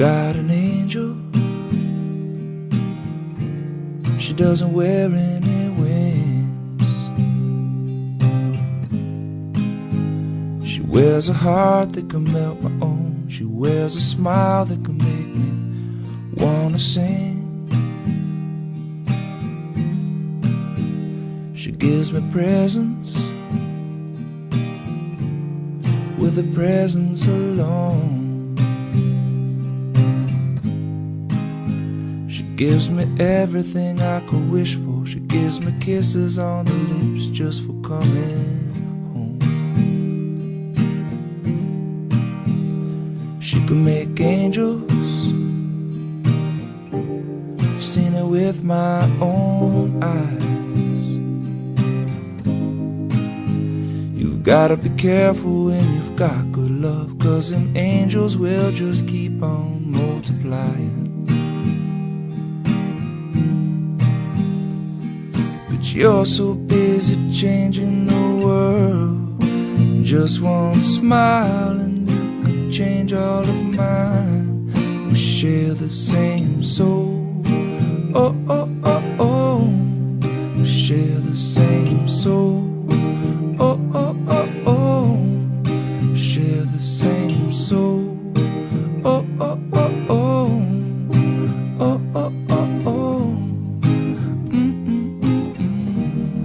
got an angel. She doesn't wear any wings. She wears a heart that can melt my own. She wears a smile that can make me wanna sing. She gives me presents with a presence alone. She gives me everything I could wish for. She gives me kisses on the lips just for coming home. She can make angels. I've seen it with my own eyes. You've gotta be careful when you've got good love, 'cause them angels will just keep on multiplying. But you're so busy changing the world. Just one smile and you could change all of mine. We share the same soul. Oh, oh, oh, oh. We share the same soul. Oh, oh, oh, oh. Share the same soul. Oh, oh, oh, oh. Oh, oh, oh, oh.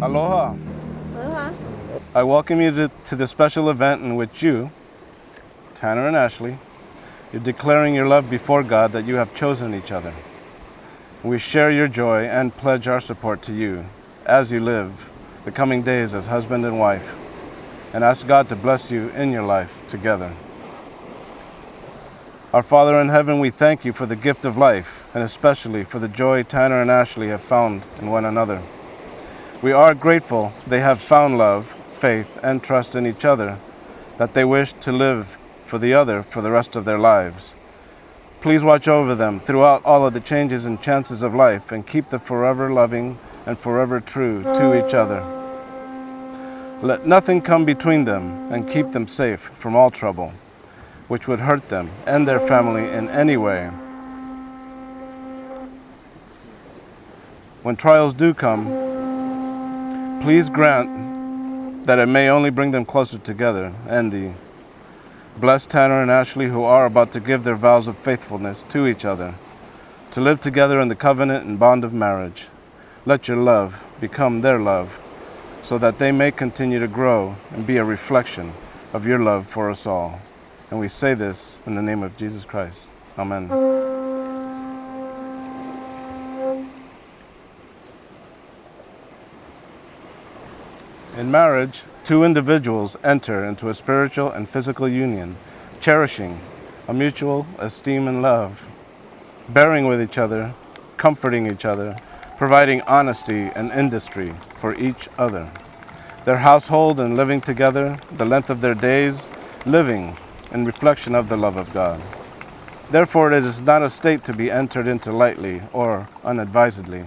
Aloha. Aloha. I welcome you to this special event in which you, Tanner and Ashley, you're declaring your love before God that you have chosen each other. We share your joy and pledge our support to you as you live the coming days as husband and wife, and ask God to bless you in your life together. Our Father in heaven, we thank you for the gift of life, and especially for the joy Tanner and Ashley have found in one another. We are grateful they have found love, faith, and trust in each other, that they wish to live for the other for the rest of their lives. Please watch over them throughout all of the changes and chances of life, and keep them forever loving and forever true to each other. Let nothing come between them, and keep them safe from all trouble, which would hurt them and their family in any way. When trials do come, please grant that it may only bring them closer together and thee. Bless Tanner and Ashley, who are about to give their vows of faithfulness to each other, to live together in the covenant and bond of marriage. Let your love become their love, so that they may continue to grow and be a reflection of your love for us all. And we say this in the name of Jesus Christ. Amen. In marriage, two individuals enter into a spiritual and physical union, cherishing a mutual esteem and love, bearing with each other, comforting each other, providing honesty and industry for each other. Their household and living together, the length of their days, living in reflection of the love of God. Therefore, it is not a state to be entered into lightly or unadvisedly,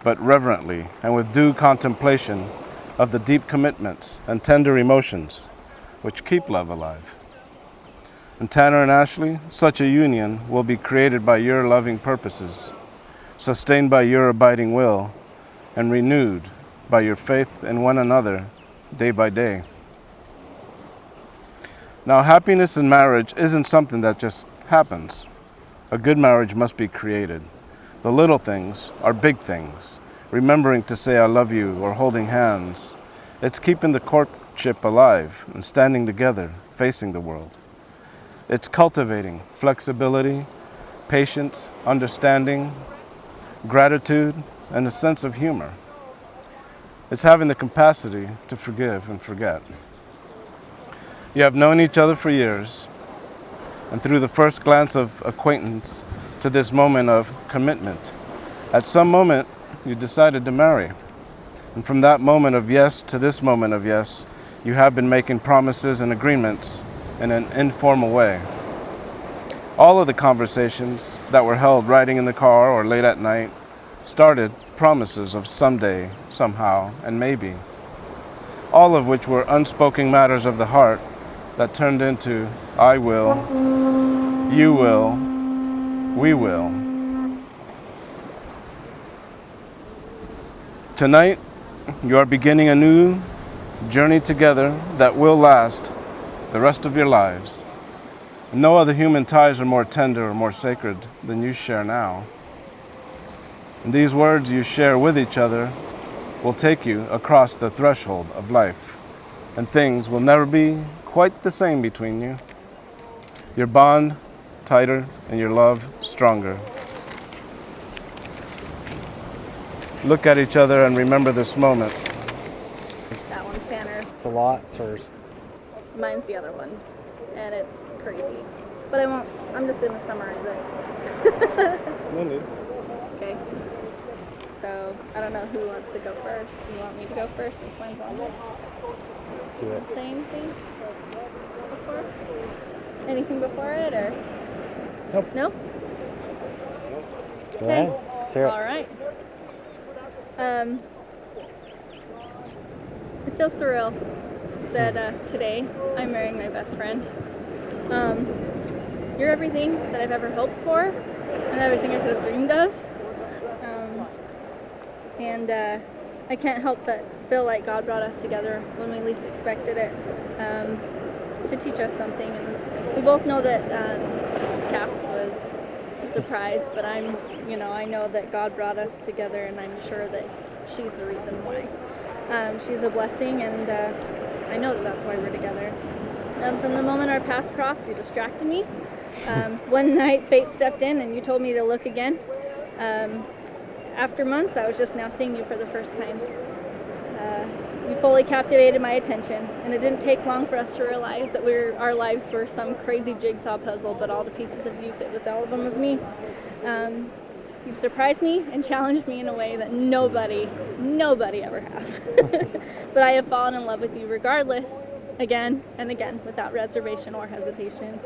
but reverently and with due contemplation of the deep commitments and tender emotions which keep love alive. And Tanner and Ashley, such a union will be created by your loving purposes, sustained by your abiding will, and renewed by your faith in one another day by day. Now, happiness in marriage isn't something that just happens. A good marriage must be created. The little things are big things. Remembering to say I love you or holding hands. It's keeping the courtship alive and standing together, facing the world. It's cultivating flexibility, patience, understanding, gratitude, and a sense of humor. It's having the capacity to forgive and forget. You have known each other for years, and through the first glance of acquaintance to this moment of commitment, at some moment you decided to marry. And from that moment of yes to this moment of yes, you have been making promises and agreements in an informal way. All of the conversations that were held riding in the car or late at night started promises of someday, somehow, and maybe. All of which were unspoken matters of the heart that turned into I will, you will, We will. Tonight, you are beginning a new journey together that will last the rest of your lives. No other human ties are more tender or more sacred than you share now. And these words you share with each other will take you across the threshold of life, and things will never be quite the same between you. Your bond tighter and your love stronger. Look at each other and remember this moment. That one's Tanner's. It's a lot. It's hers. Mine's the other one. And it's crazy. But I won't, I'm just going to summarize it. No need. Okay. So, I don't know who wants to go first. You want me to go first since mine's on it? Do it. Say anything before? Anything before it, or? Nope. No? Go ahead. Let's hear it. All right. It feels surreal that today I'm marrying my best friend. You're everything that I've ever hoped for and everything I could have dreamed of. I can't help but feel like God brought us together when we least expected it, to teach us something. And we both know that Cass was a surprise, but I know that God brought us together, and I'm sure that she's the reason why. She's a blessing, and I know that that's why we're together. From the moment our paths crossed, you distracted me. One night, fate stepped in, and you told me to look again. After months, I was just now seeing you for the first time. You fully captivated my attention, and it didn't take long for us to realize that our lives were some crazy jigsaw puzzle, but all the pieces of you fit with all of them of me. You've surprised me and challenged me in a way that nobody ever has. But I have fallen in love with you regardless, again and again, without reservation or hesitation.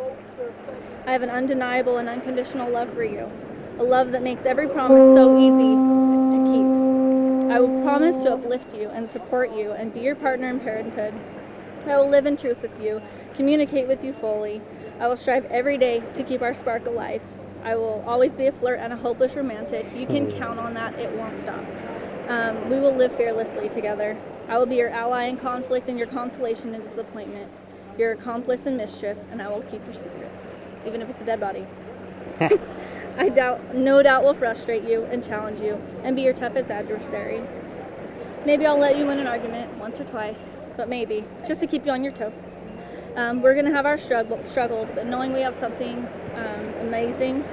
I have an undeniable and unconditional love for you, a love that makes every promise so easy to keep. I will promise to uplift you and support you and be your partner in parenthood. I will live in truth with you, communicate with you fully. I will strive every day to keep our spark alive. I will always be a flirt and a hopeless romantic. You can count on that. It won't stop. We will live fearlessly together. I will be your ally in conflict and your consolation in disappointment, your accomplice in mischief, and I will keep your secrets, even if it's a dead body. No doubt will frustrate you and challenge you and be your toughest adversary. Maybe I'll let you win an argument once or twice, but maybe, just to keep you on your toes. We're going to have our struggles, but knowing we have something amazing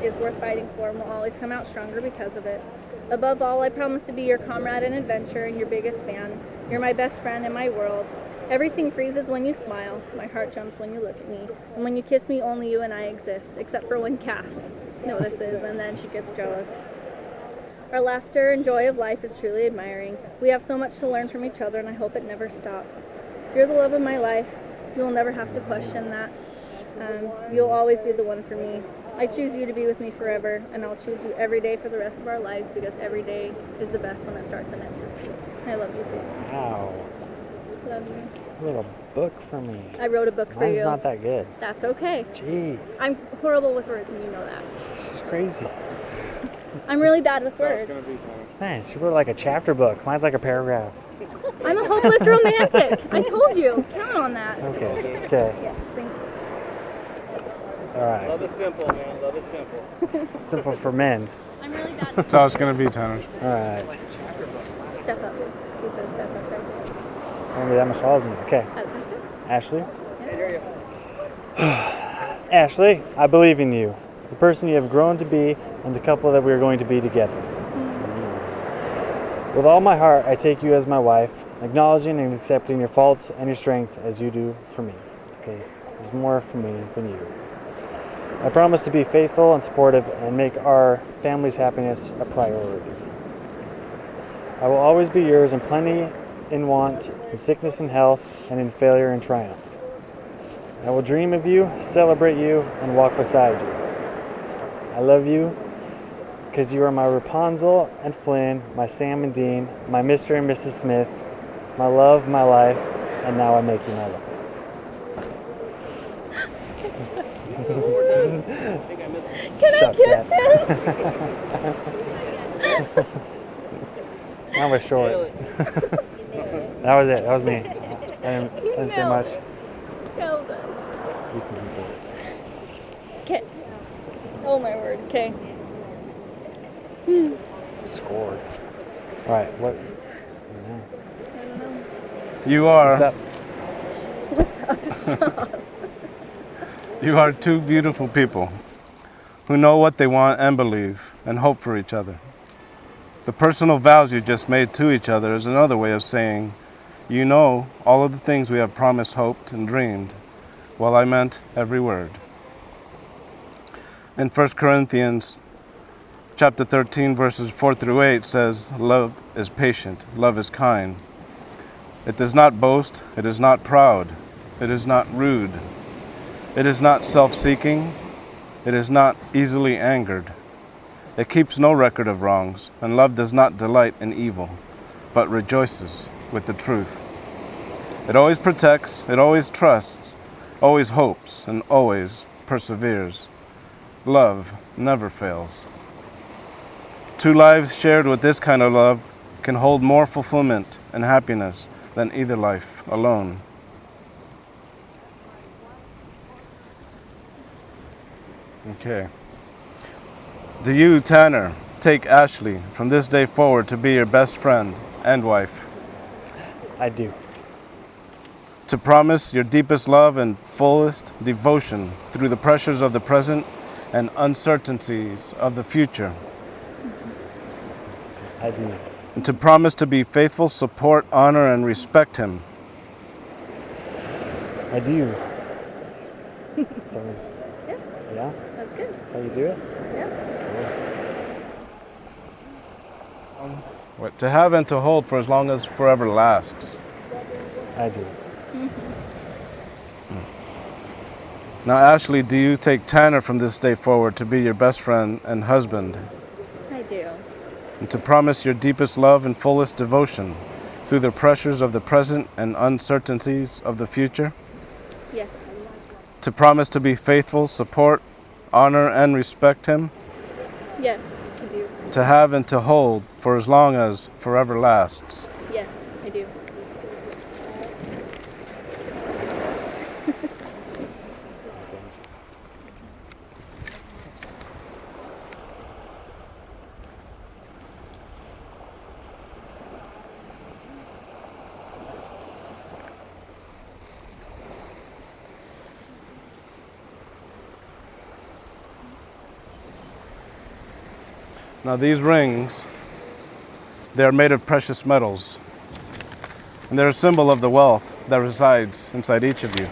is worth fighting for, and we'll always come out stronger because of it. Above all, I promise to be your comrade in adventure and your biggest fan. You're my best friend in my world. Everything freezes when you smile. My heart jumps when you look at me. And when you kiss me, only you and I exist, except for when Cass notices, and then she gets jealous. Our laughter and joy of life is truly admiring. We have so much to learn from each other, and I hope it never stops. You're the love of my life. You'll never have to question that. You'll always be the one for me. I choose you to be with me forever, and I'll choose you every day for the rest of our lives, because every day is the best when it starts and ends with you. I love you, too. Wow. Love you. You wrote a book for me. I wrote a book for Mine's you. not that good. That's okay. Jeez. I'm horrible with words, and you know that. This is crazy. I'm really bad with words. Man, she wrote like a chapter book. Mine's like a paragraph. I'm a hopeless romantic. I told you. Count on that. Okay. Okay. Yes, thank you. All right. Love is simple, man. Love is simple. Simple for men. I'm really bad. That's how it's going to be, Tanner. All right. Step up. He says step up right there. Only that much taller than me. Okay. That's okay. Ashley. Yeah. Ashley, I believe in you, the person you have grown to be, and the couple that we are going to be together. With all my heart, I take you as my wife, acknowledging and accepting your faults and your strength as you do for me, because there's more for me than you. I promise to be faithful and supportive and make our family's happiness a priority. I will always be yours in plenty, in want, in sickness and health, and in failure and triumph. I will dream of you, celebrate you, and walk beside you. I love you because you are my Rapunzel and Flynn, my Sam and Dean, my Mr. and Mrs. Smith, my love, my life, and now I make you my love. Can shots yet. That was short. That was it. That was me. I didn't say much. Well done. You can do this. Okay. Oh my word. Okay. Scored. All right. What? I don't know. You are. What's up? What's up? Stop. You are two beautiful people who know what they want and believe and hope for each other. The personal vows you just made to each other is another way of saying, you know all of the things we have promised, hoped, and dreamed. Well, I meant every word. In 1 Corinthians chapter 13, verses 4 through 8 says, love is patient, love is kind. It does not boast, it is not proud, it is not rude. It is not self-seeking, it is not easily angered. It keeps no record of wrongs, and love does not delight in evil, but rejoices with the truth. It always protects, it always trusts, always hopes, and always perseveres. Love never fails. Two lives shared with this kind of love can hold more fulfillment and happiness than either life alone. Okay. Do you, Tanner, take Ashley from this day forward to be your best friend and wife? I do. To promise your deepest love and fullest devotion through the pressures of the present and uncertainties of the future? I do. And to promise to be faithful, support, honor, and respect him? I do. So, Yeah. yeah? That's good. That's how you do it? Yeah. What, to have and to hold for as long as forever lasts. I do. Now, Ashley, do you take Tanner from this day forward to be your best friend and husband? I do. And to promise your deepest love and fullest devotion through the pressures of the present and uncertainties of the future? Yes. To promise to be faithful, support, honor, and respect him? Yes. I do. To have and to hold for as long as forever lasts? Yes. I do. Now these rings, they are made of precious metals, and they're a symbol of the wealth that resides inside each of you,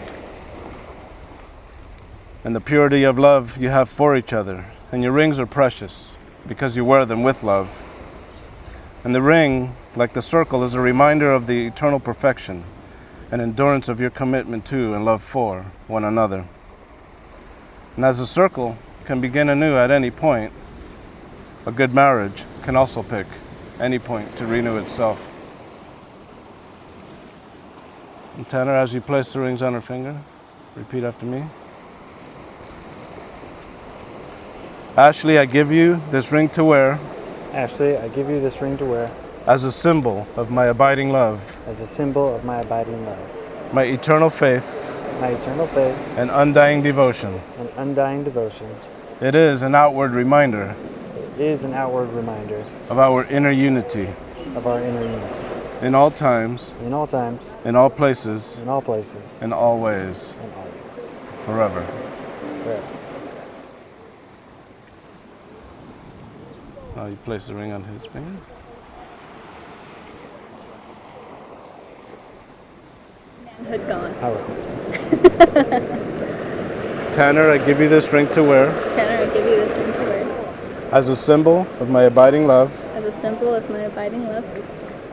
and the purity of love you have for each other. And your rings are precious because you wear them with love. And the ring, like the circle, is a reminder of the eternal perfection and endurance of your commitment to and love for one another. And as a circle can begin anew at any point, a good marriage can also pick any point to renew itself. And Tanner, as you place the rings on her finger, repeat after me. Ashley, I give you this ring to wear Ashley, I give you this ring to wear as a symbol of my abiding love, as a symbol of my abiding love, my eternal faith, my eternal faith, and undying devotion. and undying devotion. It is an outward reminder It is an outward reminder of our inner unity of our inner unity. in all times, In all times, in all places, in all places, in all ways, and always. forever. Forever. Now you place the ring on his finger. Manhood gone. Power. Tanner, I give you this ring to wear Tanner, I give you this ring to wear as a symbol of my abiding love, as a symbol of my abiding love,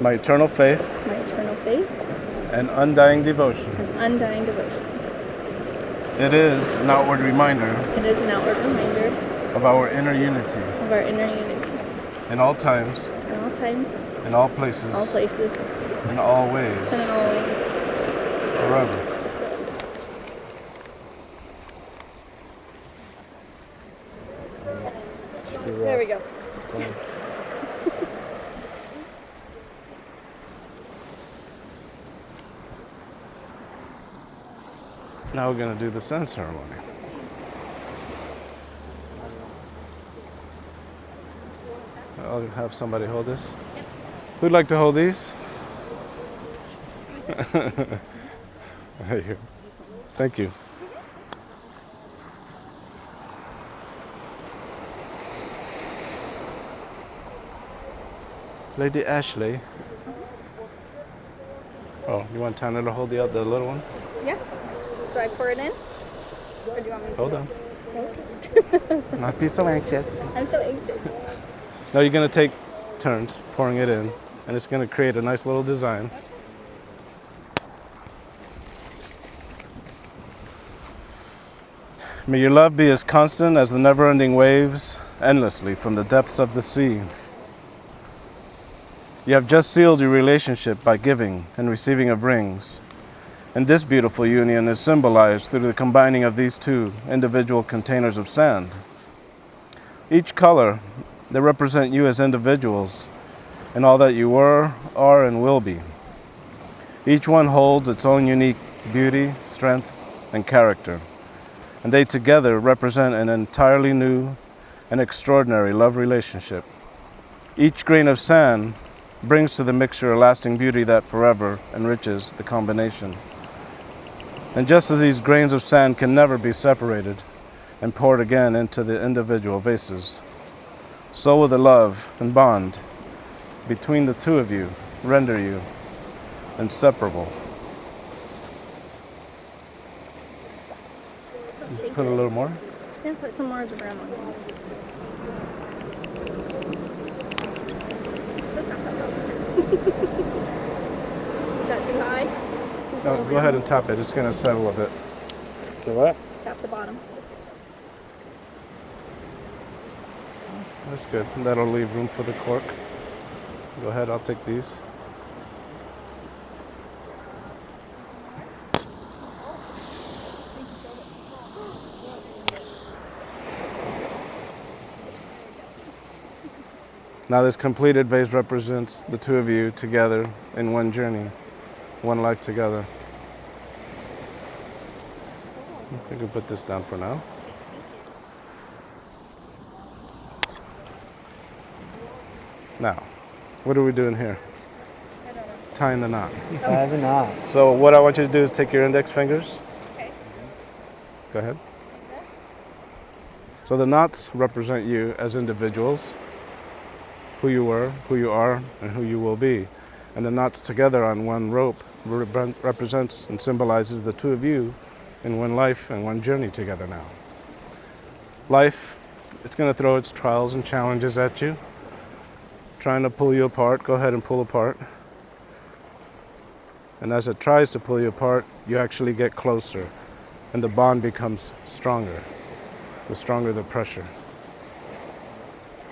my eternal faith, my eternal faith, and undying devotion. and undying devotion. It is an outward reminder It is an outward reminder of our inner unity of our inner unity in all times, in all times, in all places, all places, in all ways, and in all ways. forever. There we go. Okay. Now we're going to do the sun ceremony. I'll have somebody hold this. Who'd like to hold these? Right here. Thank you. Lady Ashley. Oh, you want Tanner to hold the little one? Yeah. So I pour it in? Or do you want me to? Hold on. Not be so anxious. I'm so anxious. No, you're going to take turns pouring it in, and it's going to create a nice little design. May your love be as constant as the never-ending waves endlessly from the depths of the sea. You have just sealed your relationship by giving and receiving of rings. And this beautiful union is symbolized through the combining of these two individual containers of sand. Each color, they represent you as individuals and all that you were, are, and will be. Each one holds its own unique beauty, strength, and character. And they together represent an entirely new and extraordinary love relationship. Each grain of sand brings to the mixture a lasting beauty that forever enriches the combination. And just as these grains of sand can never be separated and poured again into the individual vases, so will the love and bond between the two of you render you inseparable. Put a little more. Yeah, put some more of the brown one. Is that too high? Too No, cold? go ahead and tap it. It's going to settle a bit. So what? Tap the bottom. That's good. That'll leave room for the cork. Go ahead, I'll take these. Now this completed vase represents the two of you together in one journey, one life together. We can put this down for now. Now, what are we doing here? Tying the knot. Tie the knot. So what I want you to do is take your index fingers. Okay. Go ahead. So the knots represent you as individuals, who you were, who you are, and who you will be. And the knots together on one rope represents and symbolizes the two of you in one life and one journey together now. Life, it's going to throw its trials and challenges at you, trying to pull you apart. Go ahead and pull apart. And as it tries to pull you apart, you actually get closer, and the bond becomes stronger. The stronger the pressure.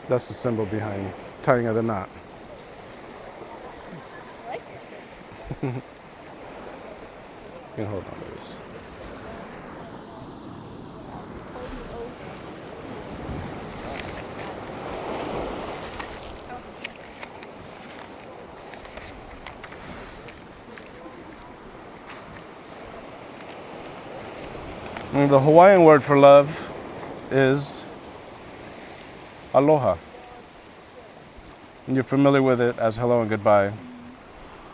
That's the symbol behind tying of the knot. You can hold on to this. And the Hawaiian word for love is aloha. And you're familiar with it as hello and goodbye.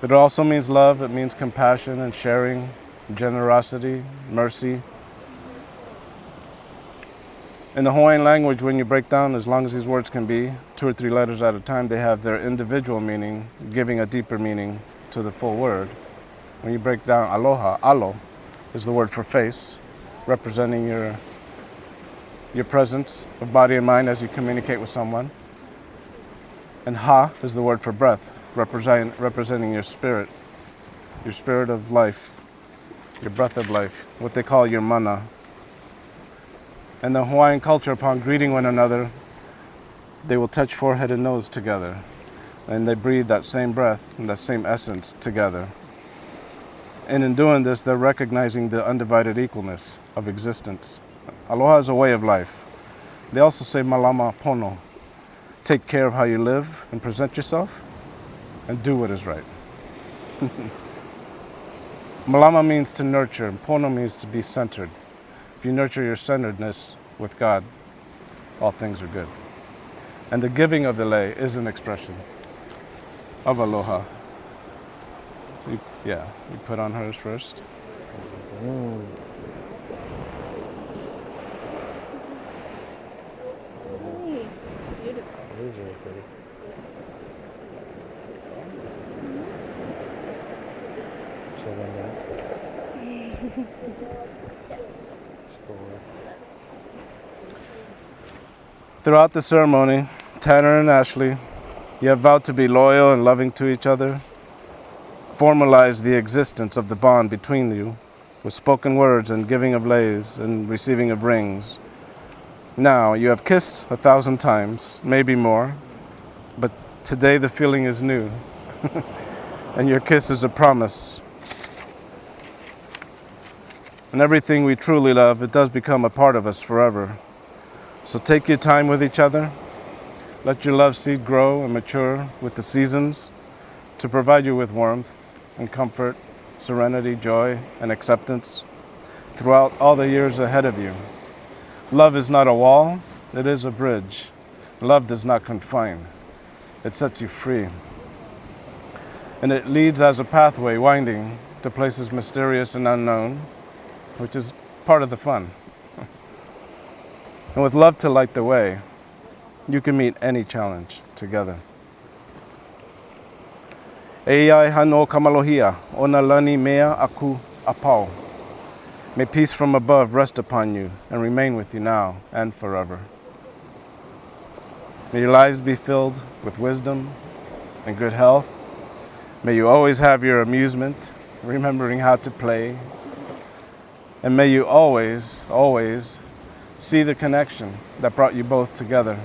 But it also means love, it means compassion and sharing, generosity, mercy. In the Hawaiian language, when you break down, as long as these words can be, 2 or 3 letters at a time, they have their individual meaning, giving a deeper meaning to the full word. When you break down aloha, alo is the word for face, representing your presence of body and mind as you communicate with someone. And ha is the word for breath, representing your spirit of life, your breath of life, what they call your mana. And the Hawaiian culture, upon greeting one another, they will touch forehead and nose together, and they breathe that same breath and that same essence together. And in doing this, they're recognizing the undivided equalness of existence. Aloha is a way of life. They also say malama pono, take care of how you live and present yourself, and do what is right. Malama means to nurture, and Pono means to be centered. If you nurture your centeredness with God, all things are good. And the giving of the lei is an expression of aloha. So you put on hers first. Hey, beautiful. It is really pretty. Show them that. Score. Throughout the ceremony, Tanner and Ashley, you have vowed to be loyal and loving to each other. Formalize the existence of the bond between you with spoken words and giving of leis and receiving of rings. Now, you have kissed 1,000 times, maybe more, but today the feeling is new. And your kiss is a promise. And everything we truly love, it does become a part of us forever. So take your time with each other. Let your love seed grow and mature with the seasons to provide you with warmth and comfort, serenity, joy, and acceptance throughout all the years ahead of you. Love is not a wall, it is a bridge. Love does not confine, it sets you free. And it leads as a pathway winding to places mysterious and unknown, which is part of the fun. And with love to light the way, you can meet any challenge together. Eiai hano kamalohia, ona lani mea aku apau. May peace from above rest upon you and remain with you now and forever. May your lives be filled with wisdom and good health. May you always have your amusement, remembering how to play. And may you always, always see the connection that brought you both together.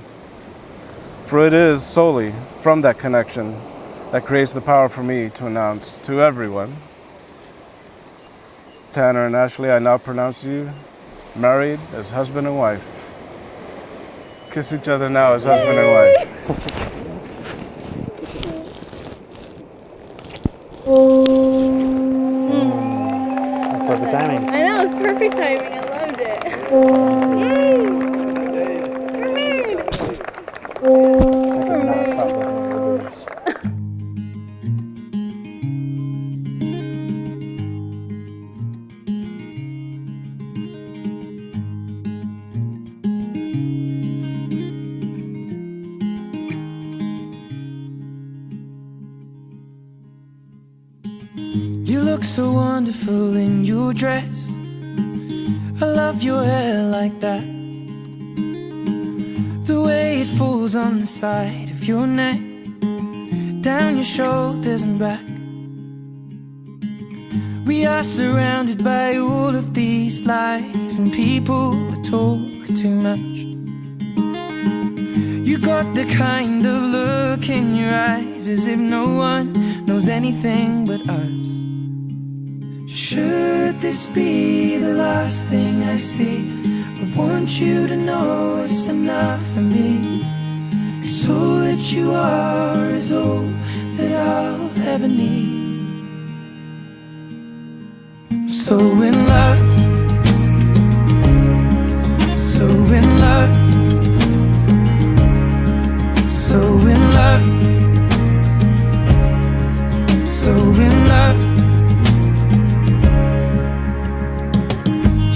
For it is solely from that connection that creates the power for me to announce to everyone, Tanner and Ashley, I now pronounce you married as husband and wife. Kiss each other now as husband and wife. Perfect timing. I know, it's perfect timing. I loved it. Yay! We're married! I could not stop looking at your boobs. You look so wonderful in your dress. I love your hair like that. The way it falls on the side of your neck, down your shoulders and back. We are surrounded by all of these lies, and people that talk too much. You got the kind of look in your eyes as if no one knows anything but us. Should this be the last thing I see, I want you to know it's enough for me. 'Cause all that you are is all that I'll ever need. I'm so in love, so in love, so in love, so in love.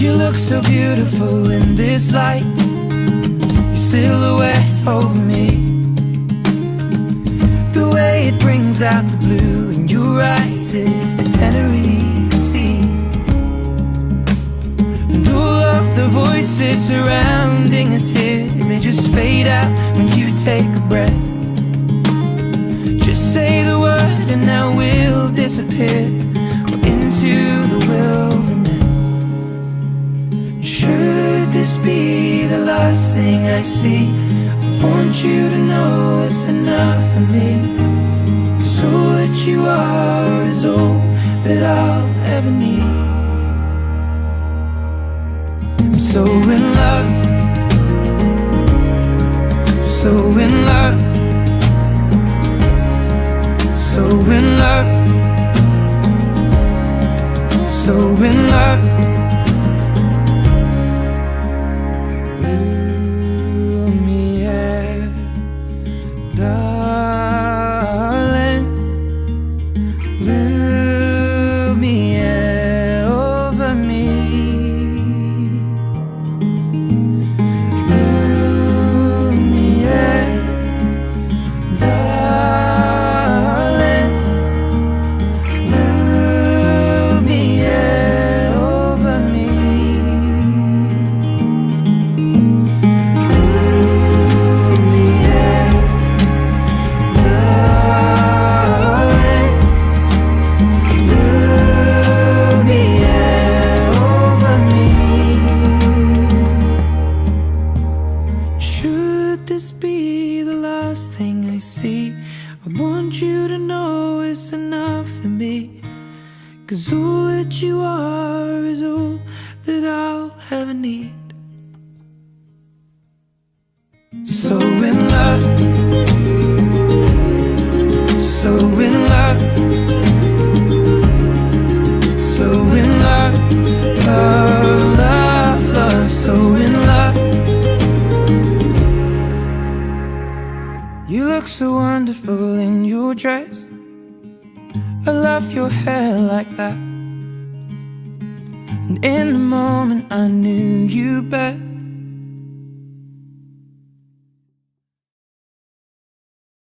You look so beautiful in this light, your silhouette over me. The way it brings out the blue in your eyes is the Tenerife Sea. And all of the voices surrounding us here, they just fade out when you take a breath. Just say the word and now we'll disappear into the wilderness. Should this be the last thing I see, I want you to know it's enough for me. 'Cause all that you are is all that I'll ever need. I'm so in love, So in love, so in love, so in love. Darling, Lumiere over me. Lumiere, darling, Lumiere over me. Should this be the last thing I see, I want you to know it's enough for me. 'Cause all that you are is all that I'll ever need. So in love, so in love, so in love, love, love, love, so in love. You look so wonderful in your dress. I love your hair like that. And in the moment I knew you better